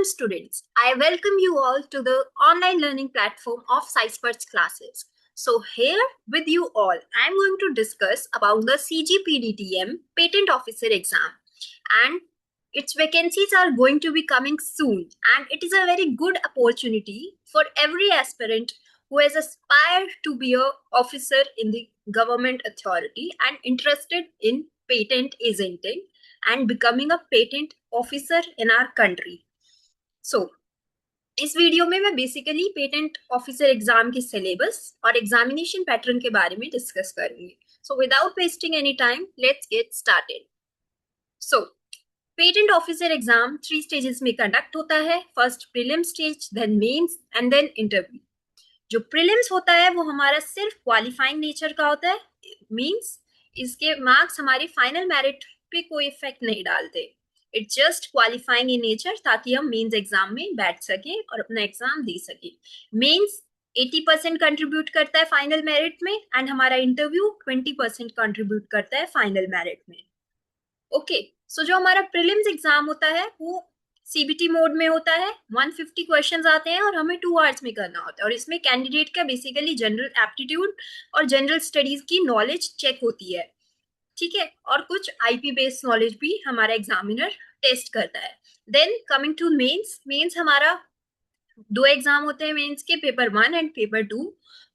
students, I welcome you all to the online learning platform of SciSperts classes. So here with you all, I'm going to discuss about the CGPDTM Patent Officer exam, and its vacancies are going to be coming soon, and it is a very good opportunity for every aspirant who has aspired to be a officer in the government authority and interested in patent agenting and becoming a patent officer in our country. So इस video में मैं basically patent officer exam के syllabus और examination pattern के बारे में discuss करूंगी। So without wasting any time let's get started. So patent officer exam 3 stages में कंडक्ट होता है। First prelim stage, then mains and then interview. जो प्रीलिम्स होता है वो हमारा सिर्फ क्वालिफाइंग नेचर का होता है, मींस इसके मार्क्स हमारे फाइनल मेरिट पे कोई इफेक्ट नहीं डालते। It's just qualifying in nature ताकि हम मेंस एग्जाम में बैठ सके और अपना एग्जाम दे सके। मेंस 80% कंट्रीब्यूट करता है फाइनल मेरिट में एंड हमारा इंटरव्यू 20% कंट्रीब्यूट करता है फाइनल मेरिट में। ओके, सो जो हमारा प्रीलिम्स एग्जाम होता है वो सीबीटी मोड में होता है। 150 क्वेश्चंस आते हैं और हमें 2 आवर्स में करना होता है, और इसमें कैंडिडेट का बेसिकली जनरल एप्टीट्यूड और जनरल स्टडीज की नॉलेज चेक होती है, ठीक है, और कुछ आईपी बेस्ड नॉलेज भी हमारा एग्जामिनर टेस्ट करता है। Then coming to mains, mains हमारा 2 एग्जाम होते हैं मेंस के, paper 1 and paper 2।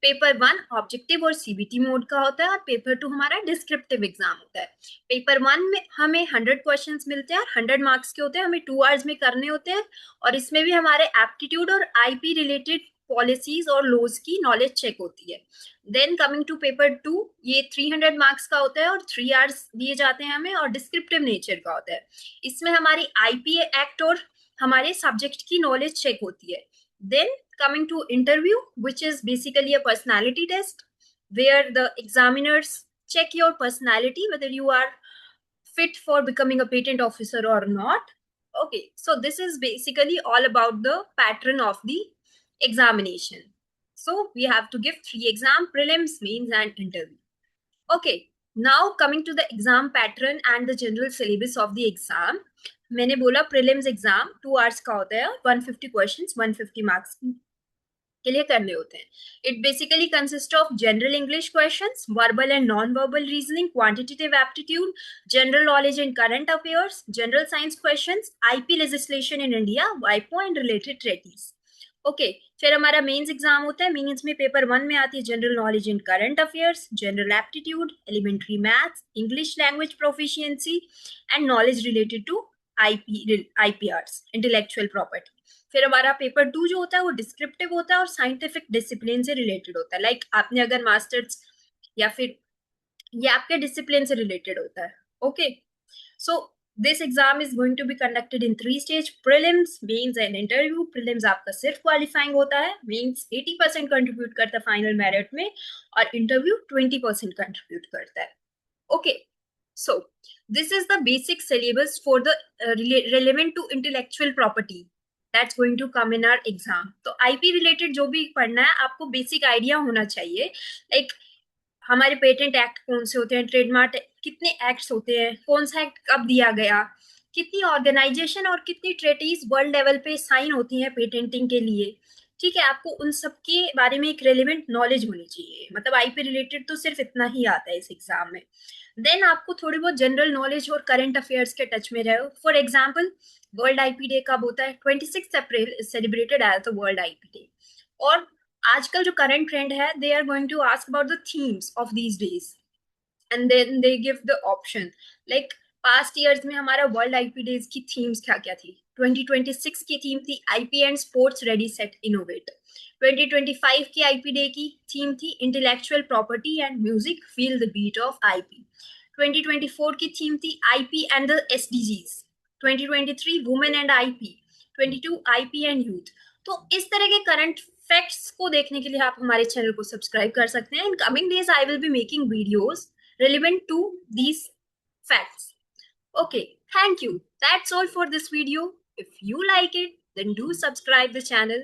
Paper 1 objective और सीबीटी मोड का होता है और पेपर 2 हमारा डिस्क्रिप्टिव एग्जाम होता है। पेपर 1 में हमें 100 क्वेश्चंस मिलते हैं और 100 मार्क्स के होते हैं, हमें 2 आवर्स में करने होते हैं, और इसमें भी हमारे एप्टीट्यूड और आईपी रिलेटेड पॉलिसीज और लॉज की नॉलेज चेक होती है। देन कमिंग टू पेपर 2, ये 300 मार्क्स का होता है और 3 आवर्स दिए जाते हैं हमें, और डिस्क्रिप्टिव नेचर का होता है। इसमें हमारी आईपी एक्ट और हमारे सब्जेक्ट की नॉलेज चेक होती है। Then coming to interview, which is basically a personality test where the examiners check your personality, whether you are fit for becoming a patent officer or not. Okay, so this is basically all about the pattern of the examination. So we have to give 3 exam: prelims, mains and interview. Okay, now coming to the exam pattern and the general syllabus of the exam. मैंने बोला prelims exam 2 hours का होता है, 150 questions 150 marks के लिए करने होते हैं। It basically consist of general English questions, verbal and non verbal reasoning, quantitative aptitude, general knowledge in current affairs, general science questions, IP legislation in India, वाइपो and related treaties. Okay, फिर हमारा mains exam होता है। Mains में paper 1 में आती है general knowledge in current affairs, general aptitude, elementary maths, English language proficiency and knowledge related to IPRs, intellectual property. फिर हमारा पेपर 2 जो होता है वो डिस्क्रिप्टिव होता है और साइंटिफिक डिसिप्लिन से रिलेटेड होता है। लाइक आपने अगर मास्टर्स या फिर ये आपके डिसिप्लिन से रिलेटेड होता है। Okay, so this exam is going to be conducted in 3 stage: prelims, mains and interview. Prelims आपका सिर्फ क्वालिफाइंग होता है, मेंस 80% कंट्रीब्यूट करता है फाइनल मेरिट में, और इंटरव्यू 20% कंट्रीब्यूट करता है। Okay, so this is the basic syllabus for the relevant to intellectual property that's going to come in our exam. तो IP related जो भी पढ़ना है आपको बेसिक आइडिया होना चाहिए। लाइक हमारे पेटेंट एक्ट कौन से होते हैं, ट्रेडमार्क कितने एक्ट्स होते हैं, कौन सा एक्ट कब दिया गया, कितनी ऑर्गेनाइजेशन और कितनी ट्रेटीज वर्ल्ड लेवल पे साइन होती हैं पेटेंटिंग के लिए, ठीक है। आपको उन सब के बारे में एक रेलिवेंट नॉलेज होनी चाहिए। मतलब आईपी रिलेटेड तो सिर्फ इतना ही आता है इस एग्जाम में। देन आपको थोड़ी बहुत जनरल नॉलेज और करंट अफेयर्स के टच में रहो। For example, world IP day कब होता है? 26 April is celebrated as the world IP day. और आजकल जो करंट ट्रेंड है, they are going to ask about the themes of these days and then they give the option. Like past years में हमारा world IP days की themes क्या क्या थी? 2026 की थीम थी IP and sports ready set innovate. 2025 की IP day की थीम थी intellectual property and music feel the beat of IP. 2024 की थीम थी IP and the SDGs. 2023 women and IP. 22 IP and youth. तो इस तरह के करंट फैक्ट्स को देखने के लिए आप हमारे चैनल को सब्सक्राइब कर सकते हैं। In coming days I will be making videos relevant to these facts. Okay, thank you. That's all for this video. If you like it, then do subscribe the channel